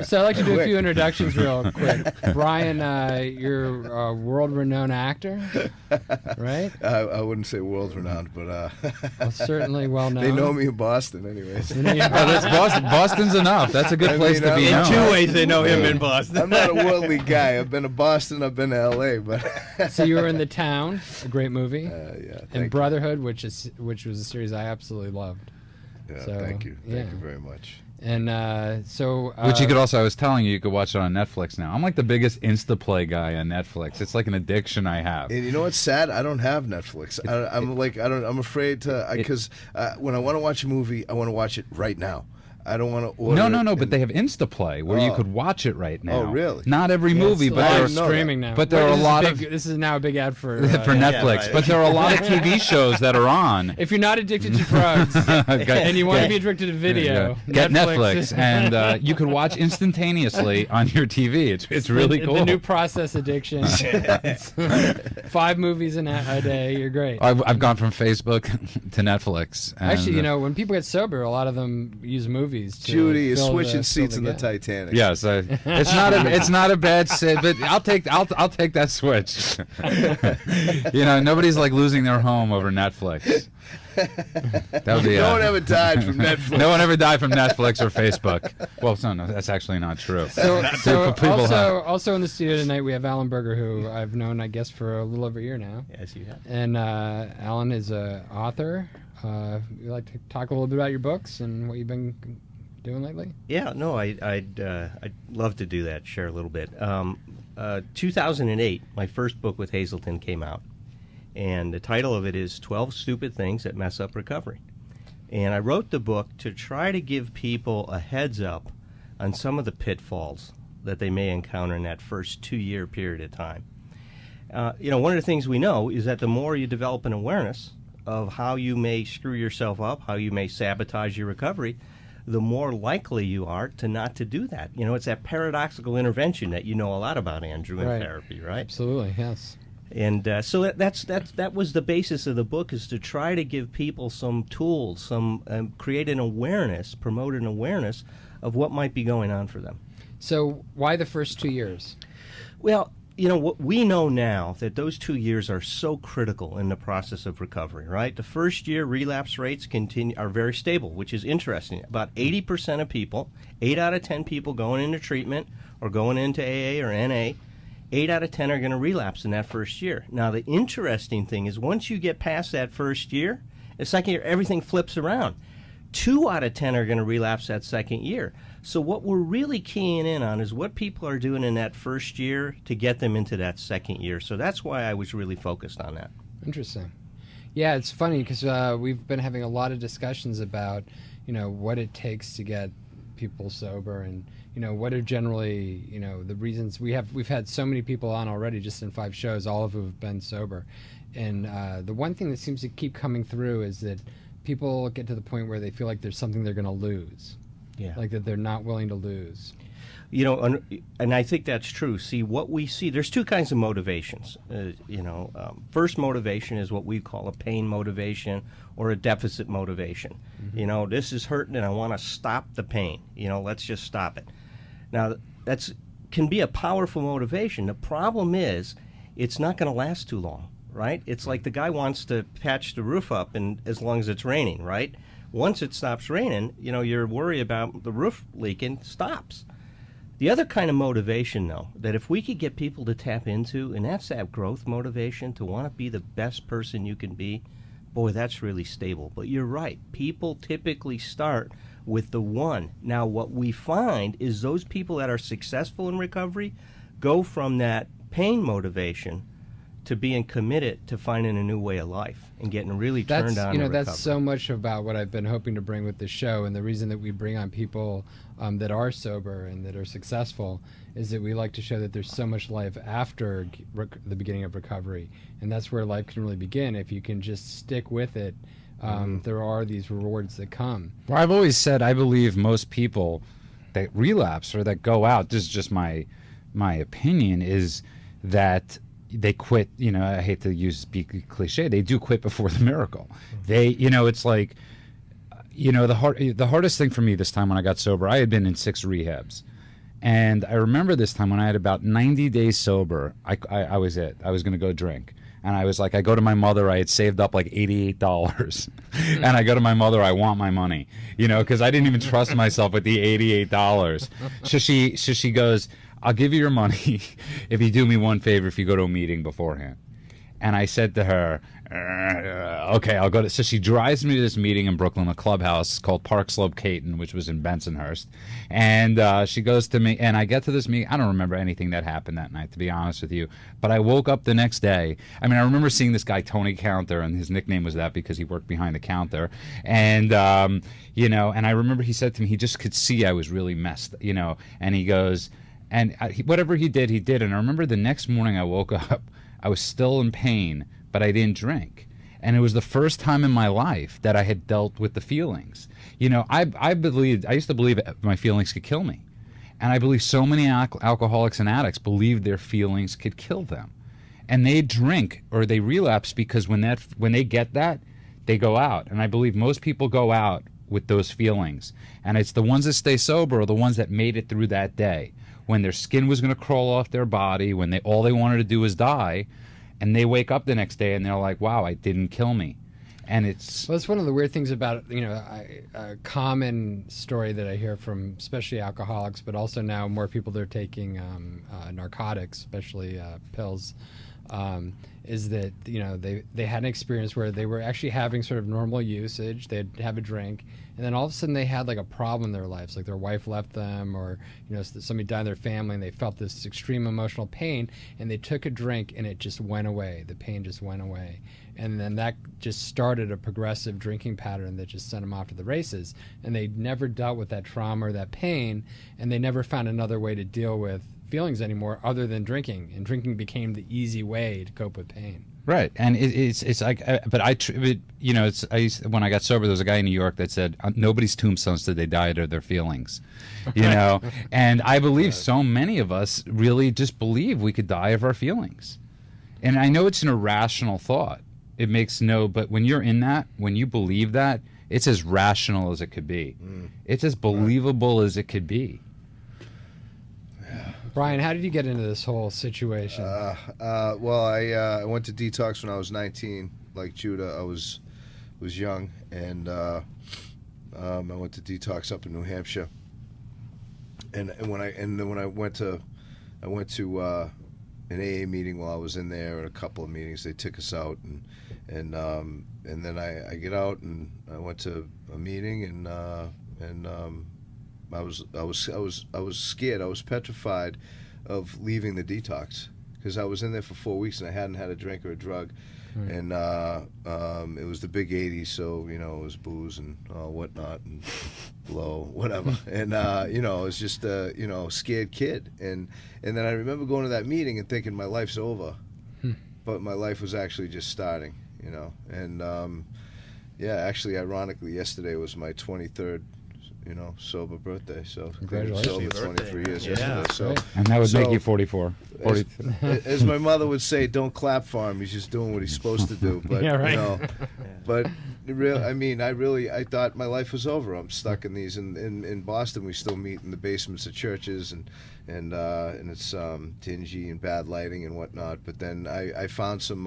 So I'd like to do a few introductions real quick. Brian, you're a world-renowned actor, right? I wouldn't say world-renowned, but well, certainly well-known. They know me in Boston, anyways. That's Boston's enough. That's a good place to be known. In 2 ways, they know him in Boston. I'm not a worldly guy. I've been to Boston. I've been to L.A. But so you were in The Town, a great movie, yeah, and Brotherhood, which was a series I absolutely loved. Yeah, so, thank you very much. And which you could also, I was telling you could watch it on Netflix now. I'm like the biggest Instaplay guy on Netflix. It's like an addiction I have. And you know what's sad? I don't have Netflix. I'm afraid to, because when I want to watch a movie, I want to watch it right now. I don't want to order. No, but they have Instaplay where you could watch it right now. Oh, really? Not every movie, but they're streaming now. But there are a lot of. This is now a big ad for Netflix. Yeah, right. But there are a lot of TV shows that are on. If you're not addicted to drugs and you want to be addicted to video, get Netflix, and you can watch instantaneously on your TV. It's really cool. The new process addiction. 5 movies a day. You're great. I've gone from Facebook to Netflix. And, actually, when people get sober, a lot of them use movies. Judy is switching seats in the Titanic. Yes, it's not a bad sit, but I'll take that switch. Nobody's like losing their home over Netflix. That would be, no one ever died from Netflix. No one ever died from Netflix or Facebook. Well, no, that's actually not true. So also in the studio tonight we have Alan Berger, who I've known, I guess, for a little over a year now. Yes, you have. And Alan is an author. You'd like to talk a little bit about your books and what you've been doing lately? Yeah, no, I'd love to do that, share a little bit. 2008, my first book with Hazelden came out, and the title of it is 12 Stupid Things That Mess Up Recovery. And I wrote the book to try to give people a heads up on some of the pitfalls that they may encounter in that first 2-year period of time. One of the things we know is that the more you develop an awareness of how you may screw yourself up, how you may sabotage your recovery, the more likely you are not to do that. It's that paradoxical intervention that you know a lot about, Andrew, in therapy, right? Absolutely, yes. And so that was the basis of the book, is to try to give people some tools, create an awareness, promote an awareness of what might be going on for them. So why the first 2 years? Well, what we know now, that those 2 years are so critical in the process of recovery, right? The first year relapse rates are very stable, which is interesting. About 80% of people, 8 out of 10 people going into treatment or going into AA or NA, 8 out of 10 are going to relapse in that first year. Now, the interesting thing is once you get past that first year, the second year, everything flips around. 2 out of 10 are going to relapse that second year. So what we're really keying in on is what people are doing in that first year to get them into that second year. So that's why I was really focused on that. Interesting. Yeah, it's funny because we've been having a lot of discussions about, what it takes to get people sober, and what are generally the reasons. We've had so many people on already just in 5 shows, all of who have been sober, and the one thing that seems to keep coming through is that people get to the point where they feel like there's something they're going to lose. Yeah. Like that they're not willing to lose. And I think that's true. See, what we see, there's 2 kinds of motivations. First motivation is what we call a pain motivation or a deficit motivation. Mm-hmm. This is hurting and I want to stop the pain. Let's just stop it. Now, can be a powerful motivation. The problem is it's not going to last too long, right? It's like the guy wants to patch the roof up and as long as it's raining, right? Once it stops raining, your worry about the roof leaking stops. The other kind of motivation, though, that if we could get people to tap into, and that's that growth motivation, to want to be the best person you can be, boy, that's really stable. But you're right. People typically start with the 1. Now, what we find is those people that are successful in recovery go from that pain motivation to being committed to finding a new way of life and getting really turned on to recovery. That's so much about what I've been hoping to bring with the show, and the reason that we bring on people that are sober and that are successful is that we like to show that there's so much life after the beginning of recovery, and that's where life can really begin if you can just stick with it. There are these rewards that come. Well, I've always said I believe most people that relapse or that go out, this is just my opinion, is that they quit, I hate to be cliche, they do quit before the miracle. They, it's like, the hardest thing for me this time when I got sober, I had been in 6 rehabs. And I remember this time when I had about 90 days sober, I was it. I was going to go drink. And I was like, I go to my mother, I had saved up like $88. And I go to my mother, I want my money, you know, because I didn't even trust myself with the $88. So she goes, I'll give you your money if you do me one favor, if you go to a meeting beforehand. And I said to her, okay, I'll go to... So she drives me to this meeting in Brooklyn, a clubhouse called Park Slope Caton, which was in Bensonhurst. And she goes to me, and I get to this meeting. I don't remember anything that happened that night, to be honest with you. But I woke up the next day. I mean, I remember seeing this guy, Tony Counter, and his nickname was that because he worked behind the counter. And, you know, and I remember he said to me, he just could see I was really messed, you know. And he goes... And whatever he did, he did. And I remember the next morning I woke up, I was still in pain, but I didn't drink. And it was the first time in my life that I had dealt with the feelings. You know, I used to believe my feelings could kill me. And I believe so many alcoholics and addicts believe their feelings could kill them. And they drink or they relapse because when they get that, they go out. And I believe most people go out with those feelings. And it's the ones that stay sober are the ones that made it through that day. When their skin was going to crawl off their body, when all they wanted to do was die, and they wake up the next day and they're like, wow, it didn't kill me. And it's... Well, it's one of the weird things about, you know, a common story that I hear from especially alcoholics, but also now more people that are taking narcotics, especially pills, is that, you know, they had an experience where they were actually having sort of normal usage. They'd have a drink, and then all of a sudden they had like a problem in their lives, like their wife left them, or, you know, somebody died in their family, and they felt this extreme emotional pain, and they took a drink and it just went away. The pain just went away. And then that just started a progressive drinking pattern that just sent them off to the races. And they never dealt with that trauma or that pain, and they never found another way to deal with feelings anymore other than drinking. And drinking became the easy way to cope with pain. Right, and it's like, you know, when I got sober, there was a guy in New York that said, nobody's tombstone said they died of their feelings, you know, and I believe so many of us really just believe we could die of our feelings, and I know it's an irrational thought. It makes but when you're in that, when you believe that, it's as rational as it could be. It's as believable as it could be. Brian, how did you get into this whole situation? Well, I went to detox when I was 19. Like Judah, I was young, and I went to detox up in New Hampshire. And when I went to an AA meeting while I was in there, and a couple of meetings. They took us out, and then I get out and I went to a meeting, and I was scared. I was petrified of leaving the detox because I was in there for 4 weeks and I hadn't had a drink or a drug. And it was the big 80s, so, you know, it was booze and whatnot and blow, whatever. And, you know, it was just a, you know, scared kid. And then I remember going to that meeting and thinking my life's over. But my life was actually just starting, you know. And, yeah, actually, ironically, yesterday was my 23rd, you know, sober birthday. So congratulations. Sober 23 years yesterday. So, and that would make you 44. As my mother would say, don't clap for him. He's just doing what he's supposed to do. But, yeah, right. You know, but I thought my life was over. I'm stuck in these. In Boston, we still meet in the basements of churches, and it's dingy and bad lighting and whatnot. But then I found some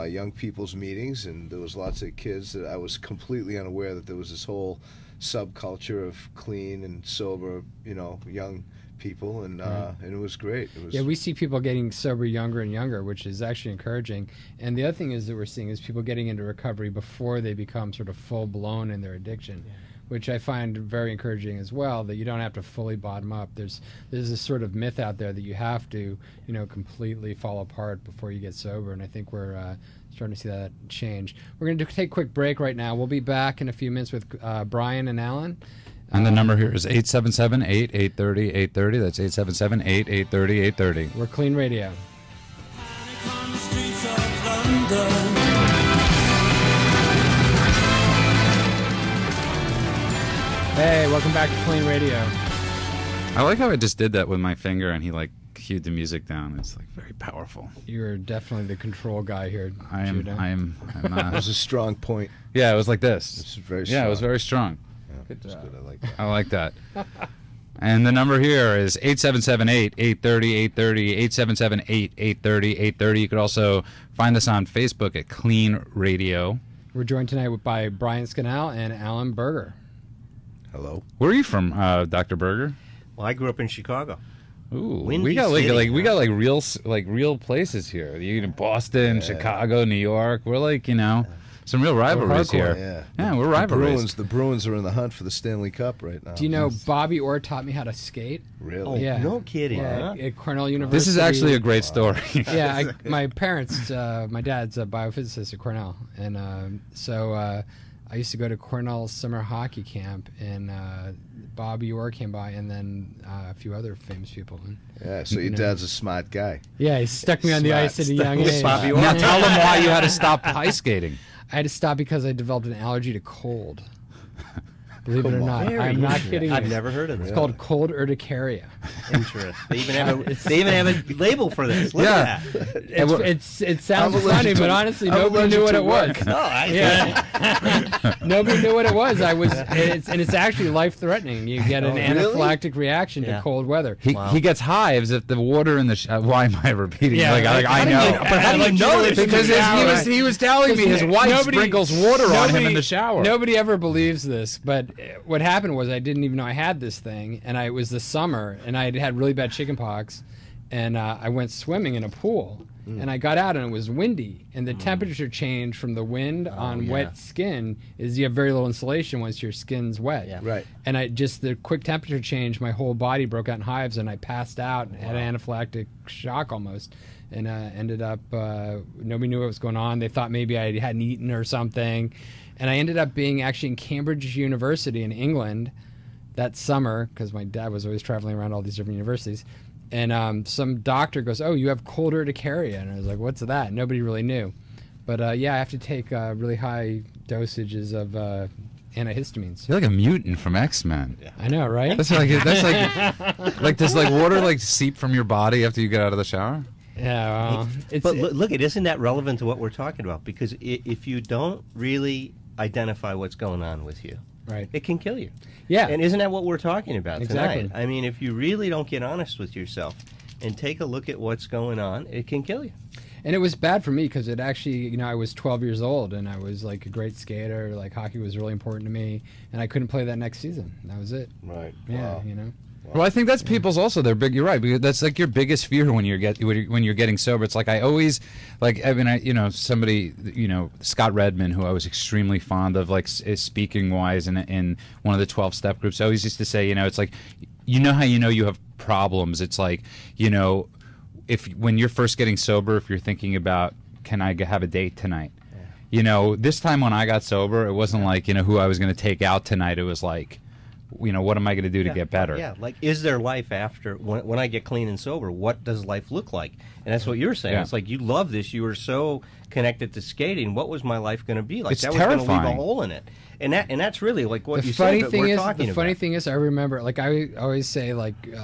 young people's meetings, and there was lots of kids that I was completely unaware that there was this whole subculture of clean and sober, you know, young people, and it was great. Yeah, we see people getting sober younger and younger, which is actually encouraging. And the other thing is that we're seeing is people getting into recovery before they become sort of full blown in their addiction, which I find very encouraging as well. That you don't have to fully bottom up. There's this sort of myth out there that you have to, you know, completely fall apart before you get sober, and I think we're starting to see that change. We're going to take a quick break right now. We'll be back in a few minutes with Brian and Alan. And the number here is 877-8-830-830. That's 877-8-830-830. We're KLEAN Radio. Hey, welcome back to KLEAN Radio. I like how I just did that with my finger and he like cued the music down. It's like very powerful. You're definitely the control guy here. I am. That was a strong point. Yeah, it was like this. It's very strong. Yeah, it was very strong. Yeah, Good job. Good. I like that. I like that. And the number here is 877-830-830, 877-830-830. You could also find us on Facebook at KLEAN Radio. We're joined tonight by Brian Scannell and Alan Berger. Hello. Where are you from, Dr. Berger? Well, I grew up in Chicago. Ooh, Windy we got City, we got real places here. You in Boston, Chicago, New York. We're like, some real rivalries here. Yeah, we're rivalries. The Bruins are in the hunt for the Stanley Cup right now. Do you know Bobby Orr taught me how to skate? Really? Oh, Yeah. no kidding. Yeah, Huh? at Cornell University. This is actually a great story. Yeah, my parents, my dad's a biophysicist at Cornell, and so I used to go to Cornell's summer hockey camp, and Bobby Orr came by, and then a few other famous people. Yeah, so your dad's a smart guy. Yeah, he stuck me on the ice at a young age. Bobby Orr. Now tell them why you had to stop ice skating. I had to stop because I developed an allergy to cold. Believe it or not, Very I'm not interesting. kidding. I've you. never heard of It's this. called cold urticaria. Interesting. They even have a label for this. Look at that. It sounds funny, but honestly, nobody knew what it was. Yeah. Nobody knew what it was. It's actually life-threatening. You get an really? anaphylactic reaction to cold weather. He gets hives if the water in the why am I repeating? Yeah, I know. But how do you know this? Because he was telling me his wife sprinkles water on him in the shower. Nobody ever believes this, but what happened was I didn't even know I had this thing, and it was the summer, and I had really bad chickenpox, and I went swimming in a pool, and I got out, and it was windy, and the temperature change from the wind on wet skin is you have very little insulation once your skin's wet. Yeah. Right. And the quick temperature change, my whole body broke out in hives, and I passed out and had an anaphylactic shock almost. And ended up, nobody knew what was going on. They thought maybe I hadn't eaten or something. And I ended up being actually in Cambridge University in England that summer, because my dad was always traveling around all these different universities. And some doctor goes, "Oh, you have cold urticaria." And I was like, "What's that?" Nobody really knew. But yeah, I have to take really high dosages of antihistamines. You're like a mutant from X-Men. Yeah. I know, right? That's like does water seep from your body after you get out of the shower? Yeah, well, But look, isn't that relevant to what we're talking about? Because if you don't really identify what's going on with you, right, it can kill you. Yeah. And isn't that what we're talking about Exactly. tonight? I mean, if you really don't get honest with yourself and take a look at what's going on, it can kill you. And it was bad for me because it actually, I was 12 years old and I was like a great skater. Like hockey was really important to me, and I couldn't play that next season. That was it. Right. Yeah, Wow. Well, I think that's people's also their big. You're right, because that's like your biggest fear when you're getting sober. It's like I always, somebody, Scott Redman, who I was extremely fond of, speaking wise, in one of the 12-step groups, always used to say, it's like, how you have problems. It's like, when you're first getting sober, if you're thinking about, can I have a date tonight? Yeah. This time when I got sober, it wasn't like who I was going to take out tonight. It was like, what am I going to do to get better? Yeah, like, is there life after, when I get clean and sober, what does life look like? And that's what you're saying. Yeah. It's like, you love this, you were so connected to skating, what was my life going to be like? It's that terrifying. was going to leave a hole in it. And that's really like what you said that we're talking about. The funny thing is, I remember, I always say, a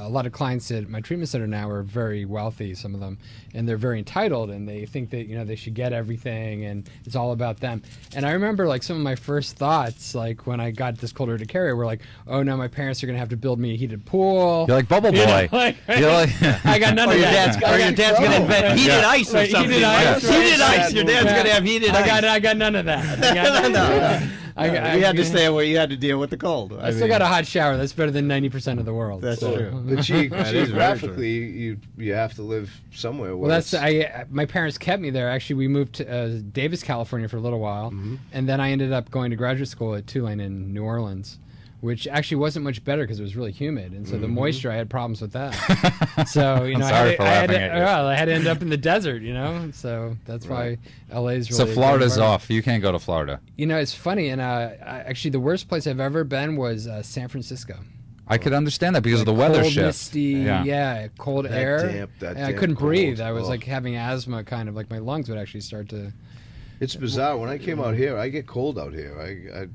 lot of clients at my treatment center now are very wealthy, some of them, and they're very entitled, and they think that, they should get everything, and it's all about them. And I remember, some of my first thoughts, when I got this cold urticaria, were like, oh, no, my parents are going to have to build me a heated pool. You're like Bubble Boy. You're like, I got none of that. Your dad's going to invent heated ice or something. Heated ice. Heated ice. Your dad's going to have heated ice. I got none of that. You had to stay where you had to deal with the cold. I still got a hot shower. That's better than 90% of the world. That's true. But geographically, you have to live somewhere. Well, my parents kept me there. Actually, we moved to Davis, California for a little while, and then I ended up going to graduate school at Tulane in New Orleans, which actually wasn't much better because it was really humid, and so the moisture, I had problems with that. So I had to end up in the desert, So that's why LA's really. So Florida's off. You can't go to Florida. It's funny, and actually the worst place I've ever been was San Francisco. I could understand that because of the weather cold, shift. Misty, cold air. I couldn't breathe. I was having asthma, kind of like my lungs would actually start to. It's bizarre. When I came out here, I get cold out here.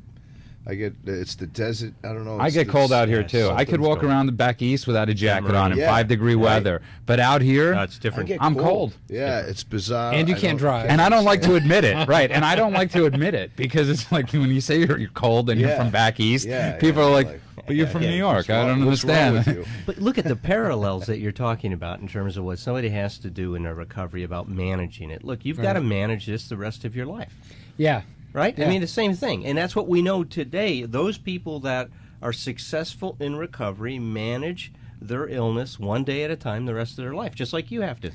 I get it's the desert. I don't know. I get cold out here too. I could walk around the back east without a jacket on in 5-degree weather, but out here, it's different. I'm cold. Yeah, it's bizarre. And you can't drive. And I don't like to admit it, right? And I don't like to admit it because it's like when you say you're cold and you're from back east, people are like, But you're from Yeah, New York. I don't What's wrong understand. with you? But look at the parallels that you're talking about in terms of what somebody has to do in their recovery about managing it. Look, you've got to manage this the rest of your life, Yeah. right? Yeah. I mean, the same thing. And that's what we know today. Those people that are successful in recovery manage their illness one day at a time the rest of their life, just like you have to.